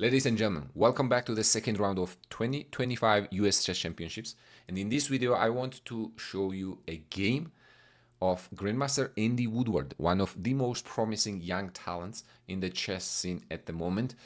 Ladies and gentlemen, welcome back to the second round of 2025 US Chess Championships. And in this video, I want to show you a game of Grandmaster Andy Woodward, one of the most promising young talents in the chess scene at the moment.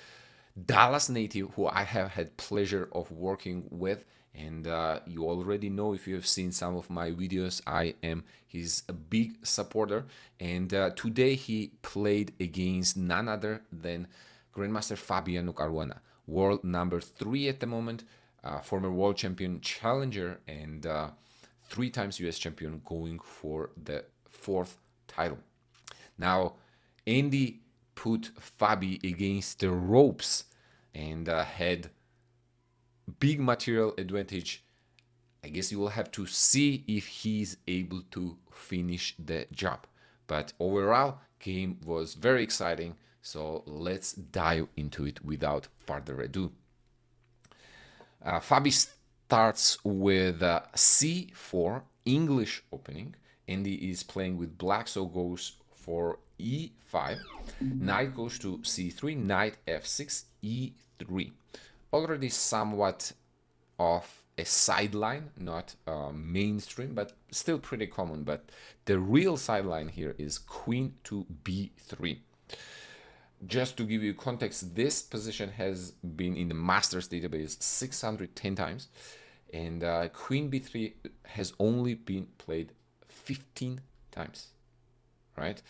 Dallas native, who I have had pleasure of working with, and you already know if you have seen some of my videos, I am his big supporter. And today he played against none other than Grandmaster Fabiano Caruana, world number 3 at the moment, former world champion challenger, and 3 times US champion, going for the 4th title. Now, Andy put Fabi against the ropes and had big material advantage. I guess you will have to see if he's able to finish the job. But overall, game was very exciting. So let's dive into it without further ado. Fabi starts with C4 English opening. Andy is playing with black, so goes for E5. Knight goes to C3, knight F6, E3. Already somewhat of a sideline, not mainstream, but still pretty common. But the real sideline here is queen to B3. Just to give you context, this position has been in the Masters database 610 times, and Queen B3 has only been played 15 times, right?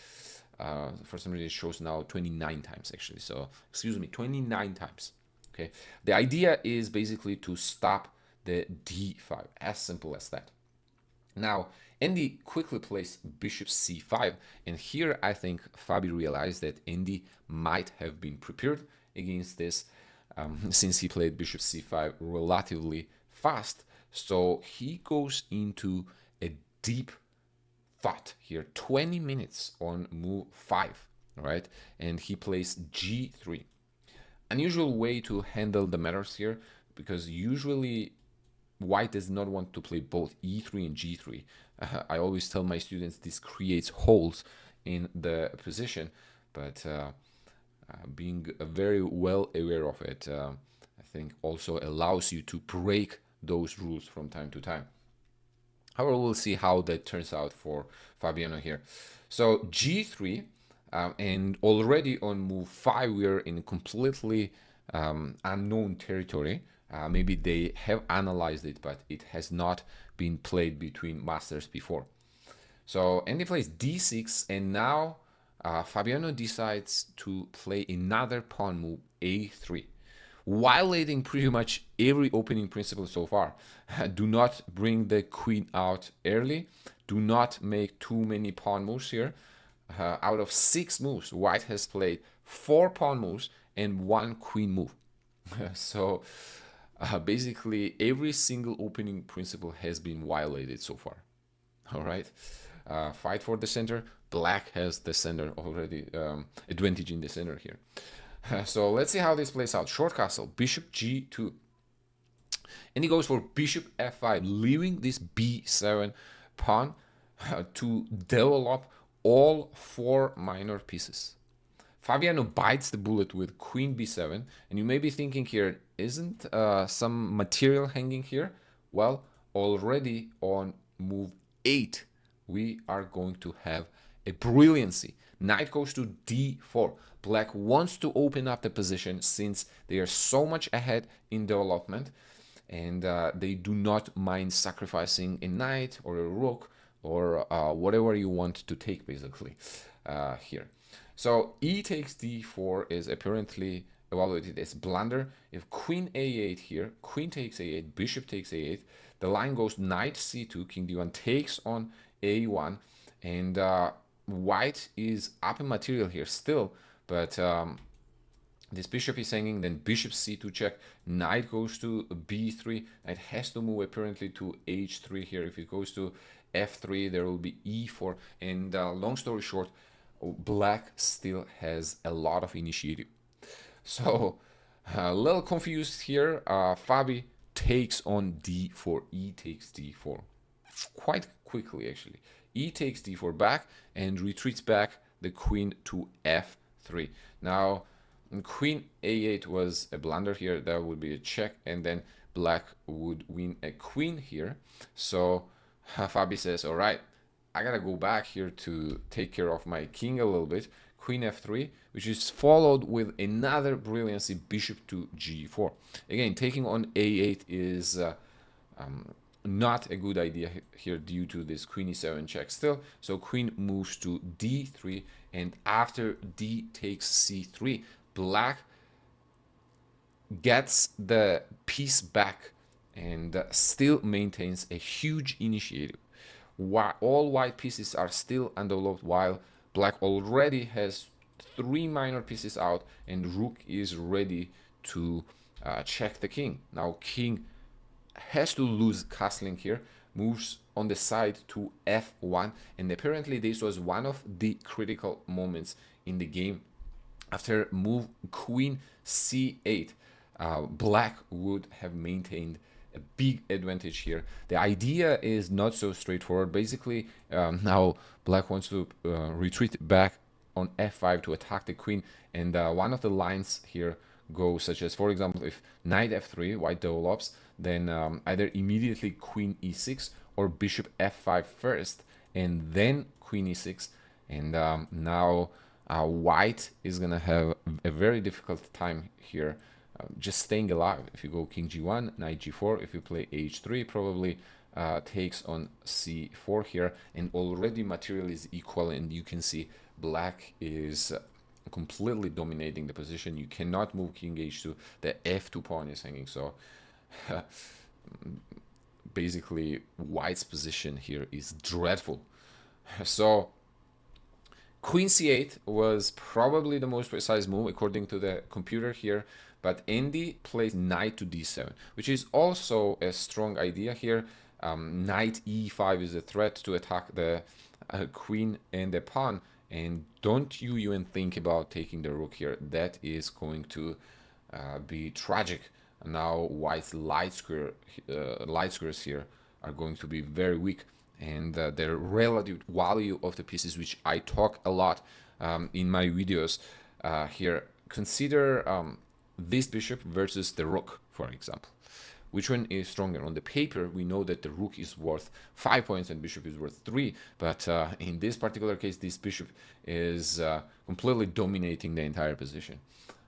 For some reason, it shows now 29 times, actually. So, excuse me, 29 times, okay? The idea is basically to stop the D5, as simple as that. Now, Andy quickly plays bishop c5, and here I think Fabi realized that Andy might have been prepared against this since he played bishop c5 relatively fast. So he goes into a deep thought here, 20 minutes on move 5, right? And he plays g3. Unusual way to handle the matters here, because usually White does not want to play both e3 and g3. I always tell my students this creates holes in the position, but being very well aware of it, I think also allows you to break those rules from time to time. However, we'll see how that turns out for Fabiano here. So g3, and already on move 5, we're in completely unknown territory. Maybe they have analyzed it, but it has not been played between masters before. So Andy plays d6, and now Fabiano decides to play another pawn move, a3, violating pretty much every opening principle so far. Do not bring the queen out early. Do not make too many pawn moves here. Out of 6 moves, White has played 4 pawn moves and 1 queen move. So basically every single opening principle has been violated so far. All right, fight for the center. Black has the center already, advantage in the center here. So let's see how this plays out. Short castle, bishop g2, and he goes for bishop f5, leaving this b7 pawn to develop all 4 minor pieces. Fabiano bites the bullet with queen b7, and you may be thinking here, isn't some material hanging here? Well, already on move 8, we are going to have a brilliancy. Knight goes to d4. Black wants to open up the position since they are so much ahead in development, and they do not mind sacrificing a knight or a rook or whatever you want to take, basically, here. So e takes d4 is apparently evaluated as blunder. If queen a8 here, queen takes a8, bishop takes a8, the line goes knight c2, king d1 takes on a1, and White is up in material here still, but this bishop is hanging, then bishop c2 check, knight goes to b3, it has to move apparently to h3 here. If it goes to f3, there will be e4, and long story short, Black still has a lot of initiative. So a little confused here. Fabi takes on d4, e takes d4, quite quickly actually. E takes d4 back and retreats back the queen to f3. Now And queen a8 was a blunder here. That would be a check, and then black would win a queen here. So Fabi says, all right, I gotta go back here to take care of my king a little bit. Queen f3, which is followed with another brilliancy, bishop to g4. Again, taking on a8 is not a good idea here due to this queen e7 check still. So queen moves to d3, and after d takes c3, black gets the piece back and still maintains a huge initiative. All white pieces are still undeveloped, while black already has 3 minor pieces out, and rook is ready to check the king. Now king has to lose castling here, moves on the side to f1, and apparently this was one of the critical moments in the game. After move queen c8, black would have maintained a big advantage here. The idea is not so straightforward. Basically, now black wants to retreat back on f5 to attack the queen, and one of the lines here go such as, for example, if knight f3, white develops, then either immediately queen e6 or bishop f5 first, and then queen e6, and now white is gonna have a very difficult time here, just staying alive. If you go king g1, knight g4, if you play h3, probably takes on c4 here, and already material is equal, and you can see black is completely dominating the position. You cannot move king h2. The f2 pawn is hanging, so basically white's position here is dreadful. So queen c8 was probably the most precise move according to the computer here, but Andy plays knight to d7, which is also a strong idea here. Knight e5 is a threat to attack the queen and the pawn, and don't you even think about taking the rook here. That is going to be tragic. Now white's light squares here are going to be very weak, and the relative value of the pieces, which I talk a lot in my videos here. Consider this bishop versus the rook, for example. Which one is stronger? On the paper, we know that the rook is worth 5 points and bishop is worth 3, but in this particular case, this bishop is completely dominating the entire position.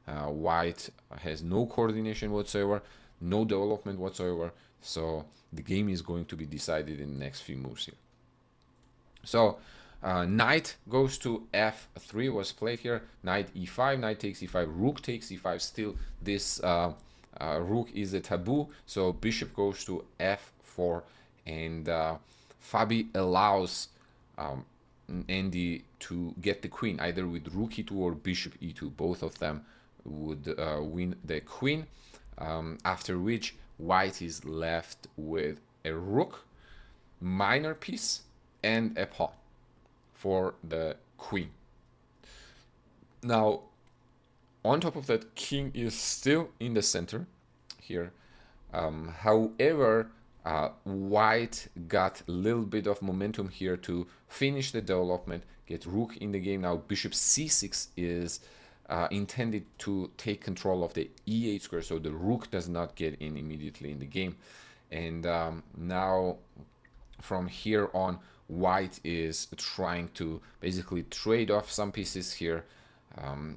White has no coordination whatsoever, no development whatsoever, so the game is going to be decided in the next few moves here. So knight goes to f3 was played here. Knight e5, knight takes e5, rook takes e5. Still, this rook is a taboo, so bishop goes to f4, and Fabi allows Andy to get the queen either with rook e2 or bishop e2. Both of them would win the queen, after which white is left with a rook, minor piece, and a pawn for the queen. Now, on top of that, king is still in the center here. However, white got a little bit of momentum here to finish the development, get rook in the game. Now bishop c6 is intended to take control of the e8 square, so the rook does not get in immediately in the game. And now from here on, white is trying to basically trade off some pieces here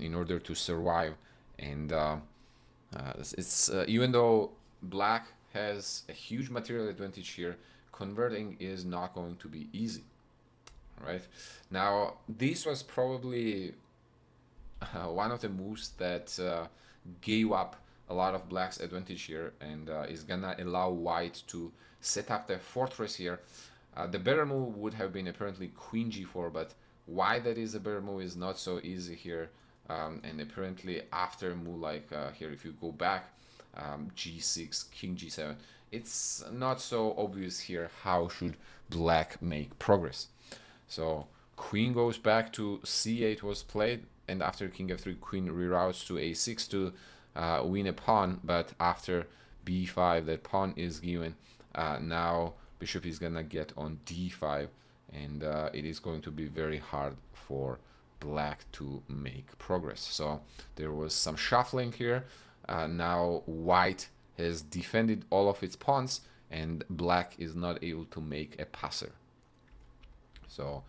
in order to survive. And it's even though black has a huge material advantage here, converting is not going to be easy. Right now, this was probably one of the moves that gave up a lot of black's advantage here, and is gonna allow white to set up the fortress here. The better move would have been apparently queen g4, but why that is a better move is not so easy here. And apparently after a move like here, if you go back, g6, king g7, it's not so obvious here how should black make progress. So queen goes back to c8 was played, and after king f3, queen reroutes to a6 to win a pawn, but after b5 that pawn is given. Now bishop is gonna get on d5, and it is going to be very hard for black to make progress. So there was some shuffling here. Now white has defended all of its pawns, and black is not able to make a passer. So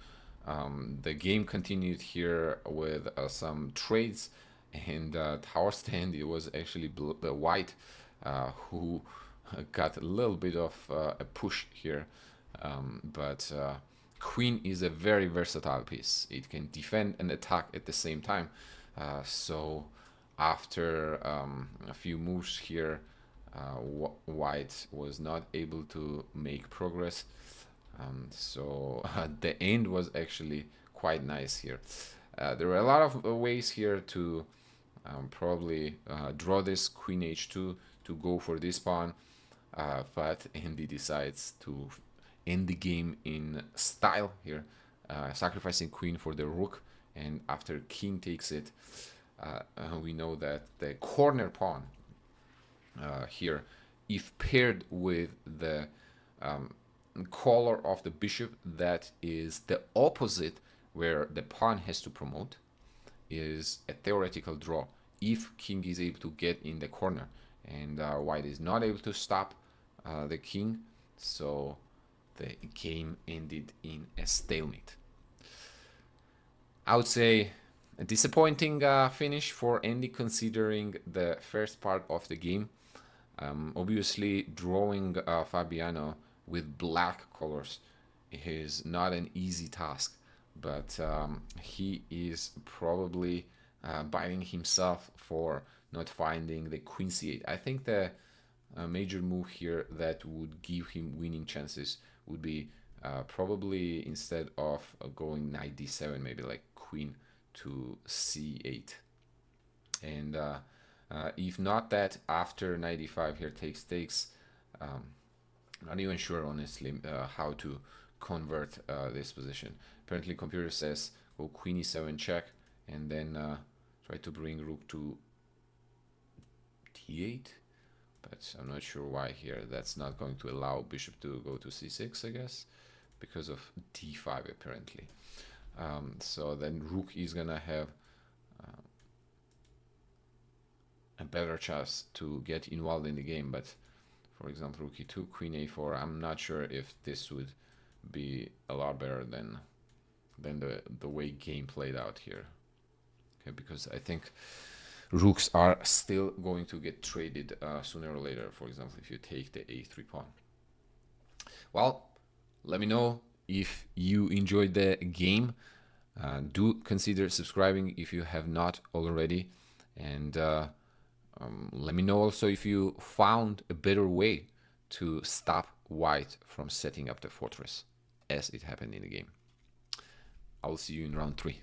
the game continued here with some trades, and tower stand. It was actually the white who got a little bit of a push here, but queen is a very versatile piece. It can defend and attack at the same time. So after a few moves here, white was not able to make progress. So the end was actually quite nice here. There were a lot of ways here to probably draw this queen h2 to go for this pawn, but Andy decides to end the game in style here, sacrificing queen for the rook, and after king takes it, we know that the corner pawn here, if paired with the color of the bishop that is the opposite where the pawn has to promote, is a theoretical draw if king is able to get in the corner, and white is not able to stop the king, so the game ended in a stalemate. I would say a disappointing finish for Andy considering the first part of the game. Obviously, drawing Fabiano with black colors is not an easy task, but he is probably biting himself for not finding the queen c8. I think the major move here that would give him winning chances would be probably, instead of going knight d7, maybe like queen to c8. And if not that, after knight d5 here takes, not even sure honestly how to convert this position. Apparently computer says go queen e7 check, and then try to bring rook to d8, but I'm not sure why here. That's not going to allow bishop to go to c6, I guess, because of d5 apparently. So then rook is gonna have a better chance to get involved in the game, but for example rook e2, queen a4, I'm not sure if this would be a lot better than the way game played out here. Okay, because I think rooks are still going to get traded sooner or later, for example if you take the a3 pawn. Well, let me know if you enjoyed the game. Do consider subscribing if you have not already, and let me know also if you found a better way to stop white from setting up the fortress as it happened in the game. I will see you in round 3.